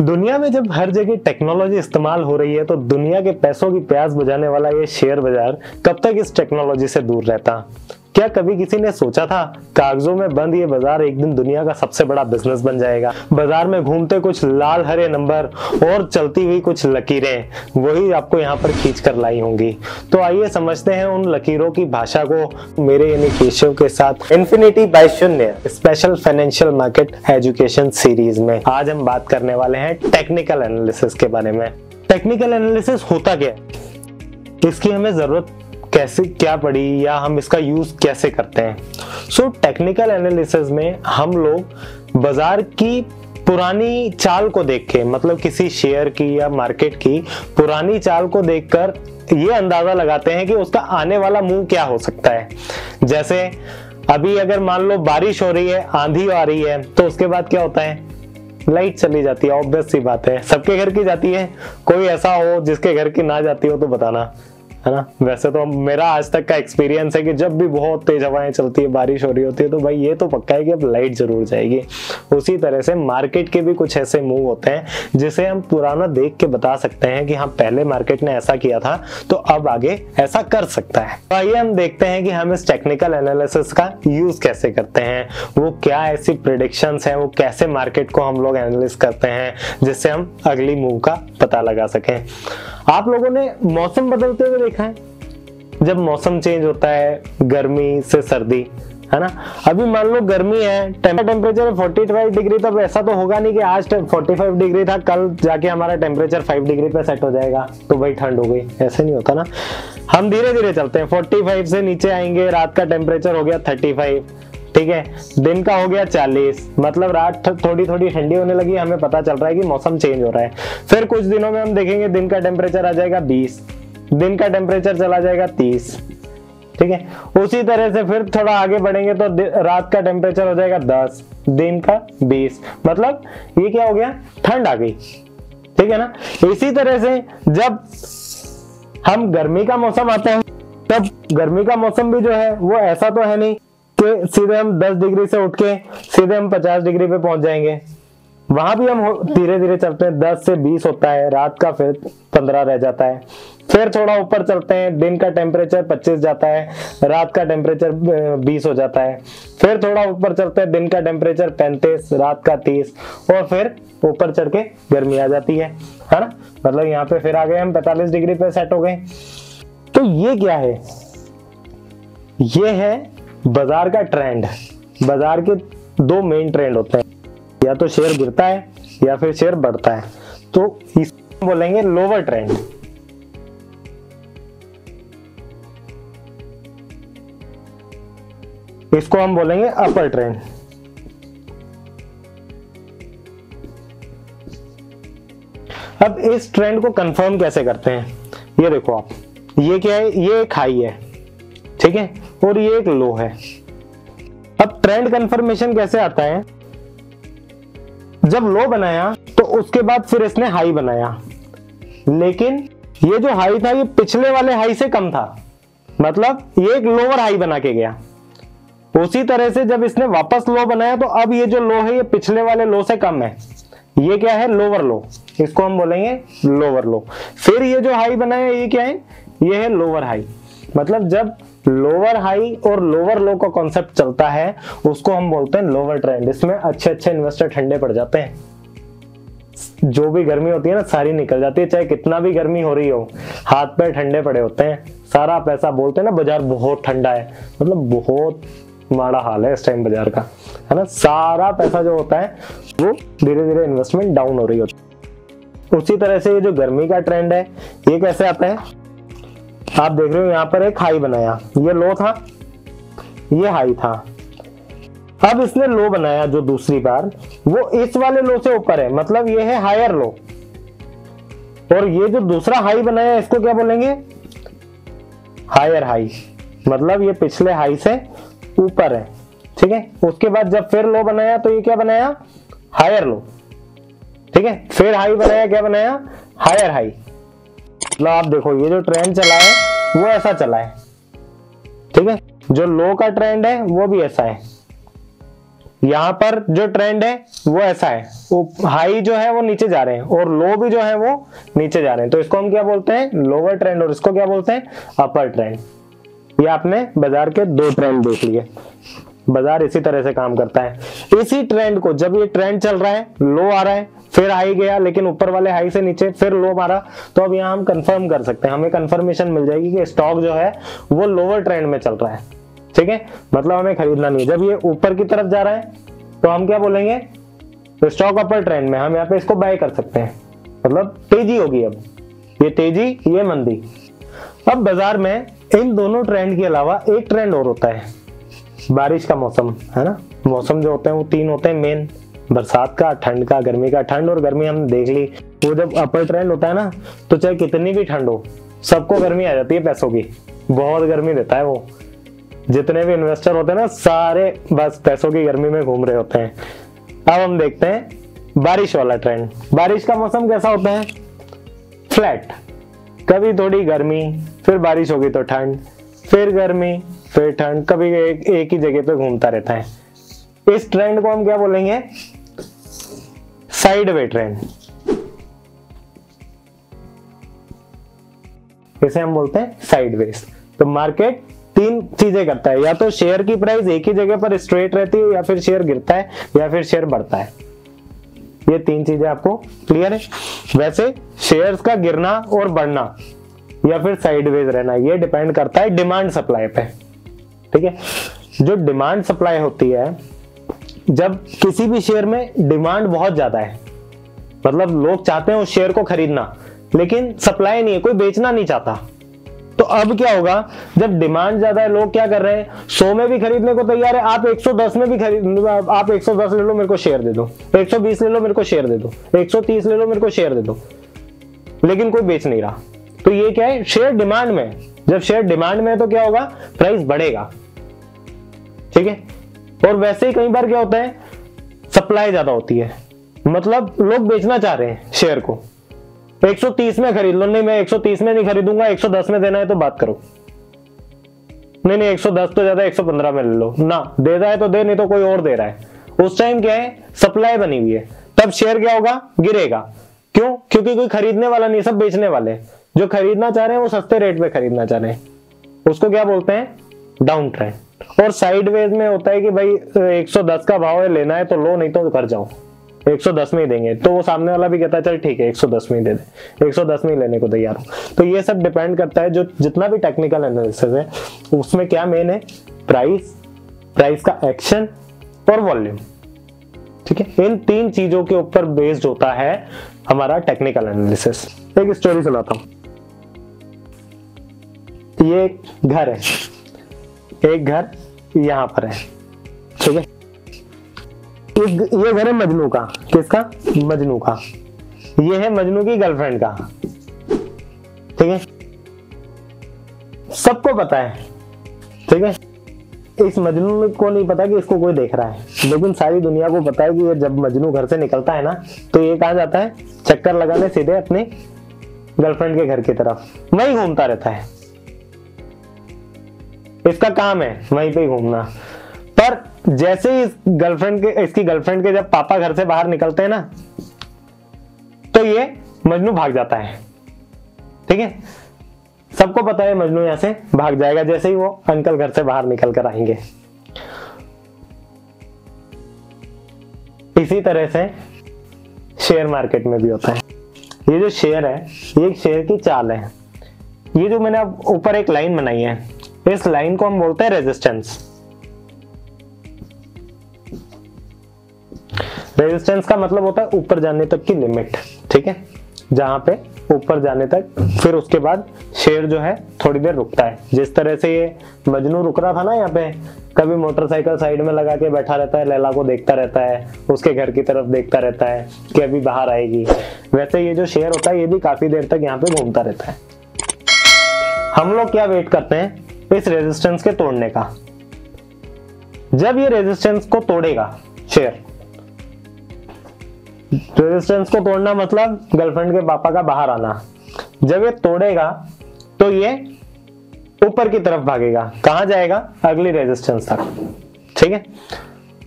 दुनिया में जब हर जगह टेक्नोलॉजी इस्तेमाल हो रही है तो दुनिया के पैसों की प्यास बुझाने वाला ये शेयर बाजार कब तक इस टेक्नोलॉजी से दूर रहता। क्या कभी किसी ने सोचा था कागजों में बंद ये बाजार एक दिन दुनिया का सबसे बड़ा बिजनेस बन जाएगा। बाजार में घूमते कुछ लाल हरे नंबर और चलती हुई कुछ लकीरें वही आपको यहाँ पर खींच कर लाई होंगी। तो आइए समझते हैं उन लकीरों की भाषा को मेरे यानी केशव के साथ इन्फिनिटी बाय शून्य special financial market education series में। आज हम बात करने वाले हैं टेक्निकल एनालिसिस के बारे में। टेक्निकल एनालिसिस होता क्या है, इसकी हमें जरूरत कैसे क्या पड़ी या हम इसका यूज कैसे करते हैं। सो टेक्निकल एनालिसिस में हम लोग बाजार की पुरानी चाल को देख के, मतलब किसी शेयर की या मार्केट की पुरानी चाल को देखकर ये अंदाजा लगाते हैं कि उसका आने वाला मूव क्या हो सकता है। जैसे अभी अगर मान लो बारिश हो रही है, आंधी आ रही है, तो उसके बाद क्या होता है, लाइट चली जाती है। ऑब्वियस सी बात है, सबके घर की जाती है। कोई ऐसा हो जिसके घर की ना जाती हो तो बताना, है ना। वैसे तो मेरा आज तक का एक्सपीरियंस है कि जब भी बहुत तेज हवाएं चलती है, बारिश हो रही होती है, तो भाई ये तो पक्का है कि अब लाइट जरूर जाएगी। उसी तरह से मार्केट के भी कुछ ऐसे मूव होते हैं जिसे हम पुराना देख के बता सकते हैं कि हाँ पहले मार्केट ने ऐसा किया था तो अब आगे ऐसा कर सकता है। तो आइए हम देखते हैं कि हम इस टेक्निकल एनालिसिस का यूज कैसे करते हैं, वो क्या ऐसी प्रेडिक्शंस हैं, वो कैसे मार्केट को हम लोग एनालिसिस करते हैं जिससे हम अगली मूव का पता लगा सकें। आप लोगों ने मौसम बदलते हुए देखा है, जब मौसम चेंज होता है गर्मी से सर्दी, है ना। अभी मान लो गर्मी है, टेम्परेचर 45 डिग्री, तब ऐसा तो होगा नहीं कि आज 45 डिग्री था, कल जाके हमारा टेम्परेचर 5 डिग्री पे सेट हो जाएगा तो भाई ठंड हो गई, ऐसे नहीं होता ना। हम धीरे धीरे चलते हैं, 45 से नीचे आएंगे, रात का टेम्परेचर हो गया 35, ठीक है, दिन का हो गया 40, मतलब रात थोड़ी थोड़ी ठंडी होने लगी, हमें पता चल रहा है कि मौसम चेंज हो रहा है। फिर कुछ दिनों में हम देखेंगे दिन का टेम्परेचर आ जाएगा 20, दिन का टेम्परेचर चला जाएगा 30, ठीक है। उसी तरह से फिर थोड़ा आगे बढ़ेंगे तो रात का टेम्परेचर हो जाएगा 10, दिन का 20, मतलब ये क्या हो गया, ठंड आ गई, ठीक है ना। इसी तरह से जब हम गर्मी का मौसम आता है, तब गर्मी का मौसम भी जो है वो ऐसा तो है नहीं कि सीधे हम 10 डिग्री से उठ के सीधे हम 50 डिग्री पे पहुंच जाएंगे। वहां भी हम धीरे धीरे चलते हैं, 10 से 20 होता है, रात का फिर 15 रह जाता है। फिर थोड़ा ऊपर चलते हैं, दिन का टेम्परेचर 25 जाता है, रात का टेम्परेचर 20 हो जाता है। फिर थोड़ा ऊपर चलते हैं, दिन का टेम्परेचर 35, रात का 30, और फिर ऊपर चढ़ के गर्मी आ जाती है ना। मतलब यहाँ पे फिर आ गए हम 45 डिग्री पे सेट हो गए। तो ये क्या है, ये है बाजार का ट्रेंड। बाजार के दो मेन ट्रेंड होते हैं, या तो शेयर गिरता है या फिर शेयर बढ़ता है। तो इसको बोलेंगे लोअर ट्रेंड। इसको हम बोलेंगे अपर ट्रेंड। अब इस ट्रेंड को कंफर्म कैसे करते हैं, ये देखो आप, ये क्या है, ये एक हाई है, ठीक है, और ये एक लो है। अब ट्रेंड कंफर्मेशन कैसे आता है, जब लो बनाया तो उसके बाद फिर इसने हाई बनाया, लेकिन ये जो हाई था ये पिछले वाले हाई से कम था, मतलब ये एक लोअर हाई बना के गया। उसी तरह से जब इसने वापस लो बनाया तो अब ये जो लो है ये पिछले वाले लो से कम है, ये क्या है, लोअर लो, इसको हम बोलेंगे लोअर लो। फिर ये जो हाई बनाया ये क्या है, ये है लोअर हाई। मतलब जब लोअर हाई और लोअर लो का कॉन्सेप्ट चलता है उसको हम बोलते हैं लोअर ट्रेंड। इसमें अच्छे अच्छे इन्वेस्टर ठंडे पड़ जाते हैं, जो भी गर्मी होती है ना सारी निकल जाती है, चाहे कितना भी गर्मी हो रही हो, हाथ पैर ठंडे पड़े होते हैं, सारा पैसा, बोलते हैं ना बाजार बहुत ठंडा है, मतलब बहुत माड़ा हाल है इस टाइम बाजार का, है ना। सारा पैसा जो होता है वो धीरे धीरे इन्वेस्टमेंट डाउन हो रही होती है। उसी तरह से ये जो गर्मी का ट्रेंड है ये कैसे आता है, आप देख रहे हो यहाँ पर एक हाई बनाया, ये लो था, ये हाई था। अब इसने लो बनाया जो दूसरी बार, वो इस वाले लो से ऊपर है, मतलब ये है हायर लो। और ये जो दूसरा हाई बनाया इसको क्या बोलेंगे, हायर हाई, मतलब ये पिछले हाई से ऊपर है, ठीक है। उसके बाद जब फिर लो बनाया तो ये क्या बनाया, हायर लो, ठीक है। फिर हाई बनाया, क्या बनाया, हायर हाई। मतलब आप देखो ये जो ट्रेंड चला है वो ऐसा चला है, ठीक है। जो लो का ट्रेंड है वो भी ऐसा है, यहाँ पर जो ट्रेंड है वो ऐसा है, वो हाई जो है वो नीचे जा रहे हैं और लो भी जो है वो नीचे जा रहे हैं, तो इसको हम क्या बोलते हैं, लोअर ट्रेंड, और इसको क्या बोलते हैं, अपर ट्रेंड। ये आपने बाजार के दो ट्रेंड देख लिए। बाजार इसी तरह से काम करता है। इसी ट्रेंड को, जब ये ट्रेंड चल रहा है, लो आ रहा है, फिर हाई गया, लेकिन ऊपर वाले हाई से नीचे फिर लो मारा, तो अब यहाँ हम कंफर्म कर सकते हैं, हमें कंफर्मेशन मिल जाएगी कि स्टॉक जो है वो लोअर ट्रेंड में चल रहा है। ठीक है, मतलब हमें खरीदना नहीं है। जब ये ऊपर की तरफ जा रहा है तो हम क्या बोलेंगे, तो स्टॉक अपर ट्रेंड में, हम यहाँ पे इसको बाय कर सकते हैं, मतलब तेजी होगी। अब ये तेजी, ये मंदी। अब बाजार में इन दोनों ट्रेंड के अलावा एक ट्रेंड और होता है, बारिश का मौसम, है ना। मौसम जो होते हैं वो तीन होते हैं मेन, बरसात का, ठंड का, गर्मी का। ठंड और गर्मी हमने देख ली, वो जब अपर ट्रेंड होता है ना, तो चाहे कितनी भी ठंड हो, सबको गर्मी आ जाती है पैसों की, बहुत गर्मी देता है वो। जितने भी इन्वेस्टर होते हैं ना, सारे बस पैसों की गर्मी में घूम रहे होते हैं। अब हम देखते हैं बारिश वाला ट्रेंड। बारिश का मौसम कैसा होता है, फ्लैट, कभी थोड़ी गर्मी, फिर बारिश होगी तो ठंड, फिर गर्मी, फिर ठंड, कभी एक ही जगह पे घूमता रहता है। इस ट्रेंड को हम क्या बोलेंगे, साइड वे ट्रेंड। इसे हम बोलते हैं साइड वेज। तो मार्केट तीन चीजें करता है, या तो शेयर की प्राइस एक ही जगह पर स्ट्रेट रहती है, या फिर शेयर गिरता है, या फिर शेयर बढ़ता है। ये तीन चीजें आपको क्लियर है। वैसे शेयर्स का गिरना और बढ़ना या फिर साइडवेज रहना, ये डिपेंड करता है डिमांड सप्लाई पे। ठीक है, जो डिमांड सप्लाई होती है, जब किसी भी शेयर में डिमांड बहुत ज्यादा है, मतलब लोग चाहते हैं उस शेयर को खरीदना, लेकिन सप्लाई नहीं है, कोई बेचना नहीं चाहता, तो अब क्या होगा, जब डिमांड ज्यादा है, लोग क्या कर रहे हैं, 100 में भी खरीदने को तैयार है, आप 110 में भी खरीद, आप 110 ले लो, मेरे को शेयर दे दो, 120 ले लो, मेरे को शेयर दे दो, 130 ले लो, मेरे को शेयर दे दो, लेकिन कोई बेच नहीं रहा। तो ये क्या है, शेयर डिमांड में। जब शेयर डिमांड में है तो क्या होगा, प्राइस बढ़ेगा। ठीक है, और वैसे ही कई बार क्या होता है, सप्लाई ज्यादा होती है, मतलब लोग बेचना चाह रहे हैं शेयर को, 130 में खरीद लो, नहीं मैं 130 में नहीं खरीदूंगा, 110 में देना है तो बात करो, नहीं नहीं 110 तो ज्यादा, 115 में ले लो ना, दे रहा है तो दे, नहीं तो कोई और दे रहा है। उस टाइम क्या है, सप्लाई बनी हुई है, तब शेयर क्या होगा, गिरेगा। क्यों, क्योंकि कोई खरीदने वाला नहीं, सब बेचने वाले। जो खरीदना चाह रहे हैं वो सस्ते रेट पे खरीदना चाह रहे हैं, उसको क्या बोलते हैं, डाउन ट्रेंड। और साइडवेज में होता है कि भाई 110 का भाव है, लेना है तो लो, नहीं तो घर जाओ, 110 में ही देंगे, तो वो सामने वाला भी कहता है चल ठीक है 110 में ही दे दे, 110 में ही लेने को तैयार हूं। तो ये सब डिपेंड करता है, जो जितना भी टेक्निकल एनालिसिस है उसमें क्या मेन है, प्राइस, प्राइस का एक्शन और वॉल्यूम। ठीक है, इन तीन चीजों के ऊपर बेस्ड होता है हमारा टेक्निकल एनालिसिस। एक स्टोरी सुनाता हूं। ये एक घर है, एक घर यहां पर है। ठीक है, ये घर है मजनू का। किसका, मजनू का। ये है मजनू की गर्लफ्रेंड का। ठीक है, सबको पता है। ठीक है, इस मजनू को नहीं पता कि इसको कोई देख रहा है, लेकिन सारी दुनिया को पता है कि ये जब मजनू घर से निकलता है ना, तो ये कहां जाता है, चक्कर लगाने सीधे अपनी गर्लफ्रेंड के घर की तरफ, वहीं घूमता रहता है। इसका काम है वहीं पे घूमना। पर जैसे ही इसकी गर्लफ्रेंड के जब पापा घर से बाहर निकलते हैं ना, तो ये मजनू भाग जाता है। ठीक है, सबको पता है मजनू यहां से भाग जाएगा जैसे ही वो अंकल घर से बाहर निकल कर आएंगे। इसी तरह से शेयर मार्केट में भी होता है। ये जो शेयर है, ये एक शेयर की चाल है। ये जो मैंने अब ऊपर एक लाइन बनाई है, इस लाइन को हम बोलते हैं रेजिस्टेंस। रेजिस्टेंस का मतलब होता है ऊपर जाने तक की लिमिट। ठीक है, जहां पे ऊपर जाने तक, फिर उसके बाद शेयर जो है थोड़ी देर रुकता है। जिस तरह से ये मजनू रुक रहा था ना, यहाँ पे कभी मोटरसाइकिल साइड में लगा के बैठा रहता है, लैला को देखता रहता है, उसके घर की तरफ देखता रहता है कि अभी बाहर आएगी, वैसे ये जो शेयर होता है ये भी काफी देर तक यहाँ पे घूमता रहता है। हम लोग क्या वेट करते हैं, इस रेजिस्टेंस के तोड़ने का। जब ये रेजिस्टेंस को तोड़ेगा शेयर, रेजिस्टेंस को तोड़ना मतलब गर्लफ्रेंड के पापा का बाहर आना, जब ये तोड़ेगा तो ये ऊपर की तरफ भागेगा। कहां जाएगा, अगली रेजिस्टेंस तक। ठीक है,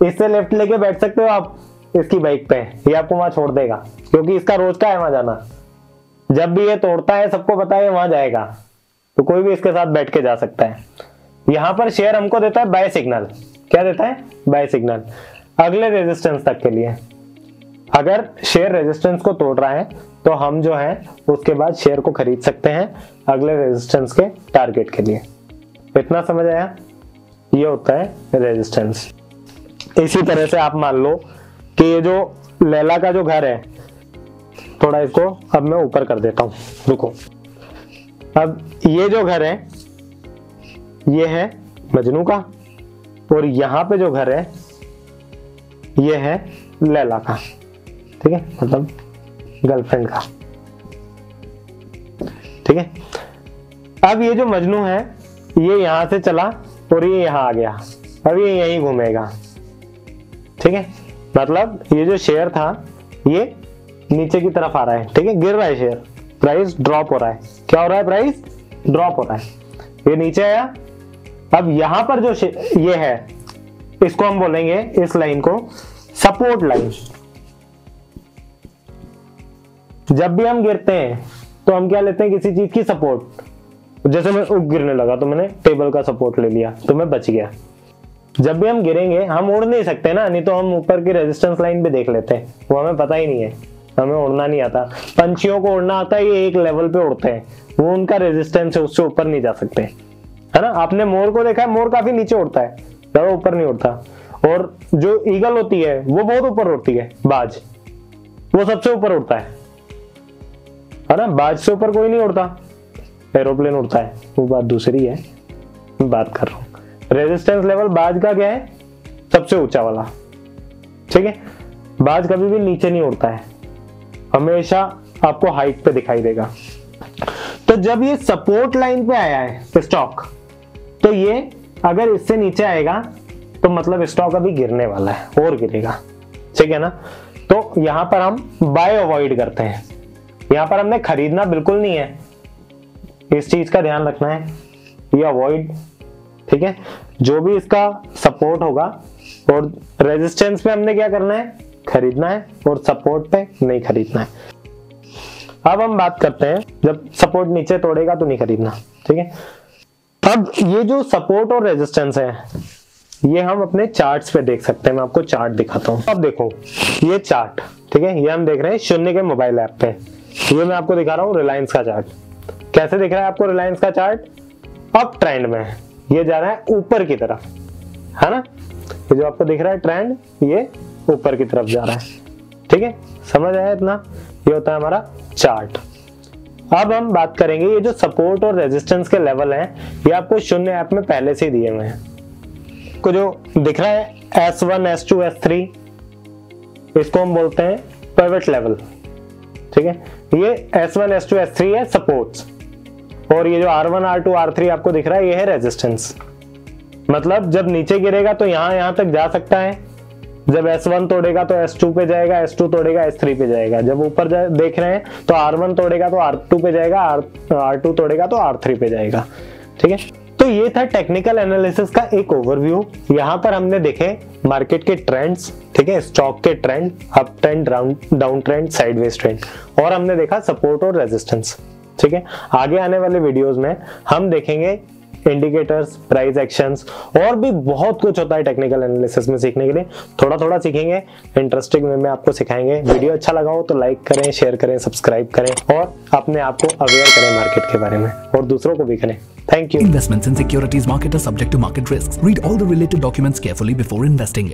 इससे लिफ्ट लेके बैठ सकते हो आप इसकी बाइक पे, ये आपको वहां छोड़ देगा क्योंकि इसका रोज का है वहां जाना। जब भी ये तोड़ता है सबको पता है वहां जाएगा, तो कोई भी इसके साथ बैठ के जा सकता है। यहाँ पर शेयर हमको देता है बाय सिग्नल। क्या देता है? बाय सिग्नल अगले रेजिस्टेंस तक के लिए। अगर शेयर रेजिस्टेंस को तोड़ रहा है तो हम जो है उसके बाद शेयर को खरीद सकते हैं अगले रेजिस्टेंस के टारगेट के लिए। इतना समझ आया? ये होता है रेजिस्टेंस। इसी तरह से आप मान लो कि ये जो लैला का जो घर है, थोड़ा इसको अब मैं ऊपर कर देता हूं, रुको। अब ये जो घर है ये है मजनू का, और यहां पे जो घर है ये है लैला का, ठीक है, मतलब गर्लफ्रेंड का, ठीक है। अब ये जो मजनू है ये यहां से चला और ये यहां आ गया, अब ये यहीं घूमेगा, ठीक है। मतलब ये जो शेयर था ये नीचे की तरफ आ रहा है, ठीक है, गिर रहा है शेयर, प्राइस ड्रॉप हो रहा है। क्या हो रहा है? प्राइस ड्रॉप हो रहा है। ये नीचे आया, अब यहां पर जो ये है इसको हम बोलेंगे, इस लाइन को सपोर्ट लाइन। जब भी हम गिरते हैं तो हम क्या लेते हैं? किसी चीज की सपोर्ट। जैसे मैं गिरने लगा तो मैंने टेबल का सपोर्ट ले लिया तो मैं बच गया। जब भी हम गिरेंगे हम उड़ नहीं सकते ना, नहीं तो हम ऊपर की रेजिस्टेंस लाइन पे देख लेते हैं, वो हमें पता ही नहीं है, हमें उड़ना नहीं आता। पंछियों को उड़ना आता है, ये एक लेवल पे उड़ते हैं, वो उनका रेजिस्टेंस है, उससे ऊपर नहीं जा सकते, है ना। आपने मोर को देखा है, मोर काफी नीचे उड़ता है, ज्यादा ऊपर नहीं उड़ता। और जो ईगल होती है वो बहुत ऊपर उड़ती है, बाज वो सबसे ऊपर उड़ता है ना। बाज से ऊपर कोई नहीं उड़ता, एरोप्लेन उड़ता है, वो बात दूसरी है, मैं बात कर रहा हूँ। रेजिस्टेंस लेवल बाज का क्या है? सबसे ऊंचा वाला, ठीक है। बाज कभी भी नीचे नहीं उड़ता है, हमेशा आपको हाइट पे दिखाई देगा। तो जब ये सपोर्ट लाइन पे आया है स्टॉक, तो ये अगर इससे नीचे आएगा तो मतलब स्टॉक अभी गिरने वाला है और गिरेगा, ठीक है ना। तो यहां पर हम बाय अवॉइड करते हैं, यहां पर हमने खरीदना बिल्कुल नहीं है, इस चीज का ध्यान रखना है, ये अवॉइड, ठीक है। जो भी इसका सपोर्ट होगा और रेजिस्टेंस पे हमने क्या करना है? खरीदना है, और सपोर्ट पे नहीं खरीदना है। अब हम बात करते हैं जब सपोर्ट नीचे तोड़ेगा तो नहीं खरीदना, ठीक है। अब ये जो सपोर्ट और रेजिस्टेंस है ये हम अपने चार्ट्स पे देख सकते हैं। मैं आपको चार्ट दिखाता हूं। अब देखो ये चार्ट, ठीक है, ये हम देख रहे हैं शून्य के मोबाइल ऐप पे। ये मैं आपको दिखा रहा हूँ रिलायंस का चार्ट। कैसे दिख रहा है आपको रिलायंस का चार्ट? अप ट्रेंड में, ये जा रहा है ऊपर की तरफ, है ना। ये जो आपको दिख रहा है ट्रेंड, ये ऊपर की तरफ जा रहा है, ठीक है, समझ आया इतना? ये होता है हमारा चार्ट। अब हम बात करेंगे ये जो सपोर्ट और रेजिस्टेंस के लेवल हैं, ये आपको शून्य ऐप में पहले से ही दिए हुए हैं। को जो दिख रहा है S1, S2, S3, इसको हम बोलते हैं पिवट लेवल, ठीक है। ये S1, S2, S3 है सपोर्ट्स, और ये जो R1, R2, R3 आपको दिख रहा है ये है रेजिस्टेंस। मतलब जब नीचे गिरेगा तो यहां तक जा सकता है, जब S1 तोड़ेगा तो S2 पे जाएगा, S2 तोड़ेगा S3 पे जाएगा, जब ऊपर देख रहे हैं तो R1 तोड़ेगा तो R2 पे जाएगा, R2 तोड़ेगा तो R3 पे जाएगा, ठीक है। तो ये था टेक्निकल एनालिसिस का एक ओवरव्यू। यहाँ पर हमने देखे मार्केट के ट्रेंड्स, ठीक है, स्टॉक के trend, up trend, down trend, sideways trend, और हमने देखा सपोर्ट और रेजिस्टेंस, ठीक है। आगे आने वाले वीडियोस में हम देखेंगे इंडिकेटर्स, प्राइस एक्शंस, और भी बहुत कुछ होता है टेक्निकल एनालिसिस में सीखने के लिए। थोड़ा थोड़ा सीखेंगे, इंटरेस्टिंग वे में आपको सिखाएंगे। वीडियो अच्छा लगा हो तो लाइक करें, शेयर करें, सब्सक्राइब करें, और अपने आप को अवेयर करें मार्केट के बारे में, और दूसरों को भी करें। Thank you. Investments in securities market are subject to market risks. Read all the related documents carefully before investing.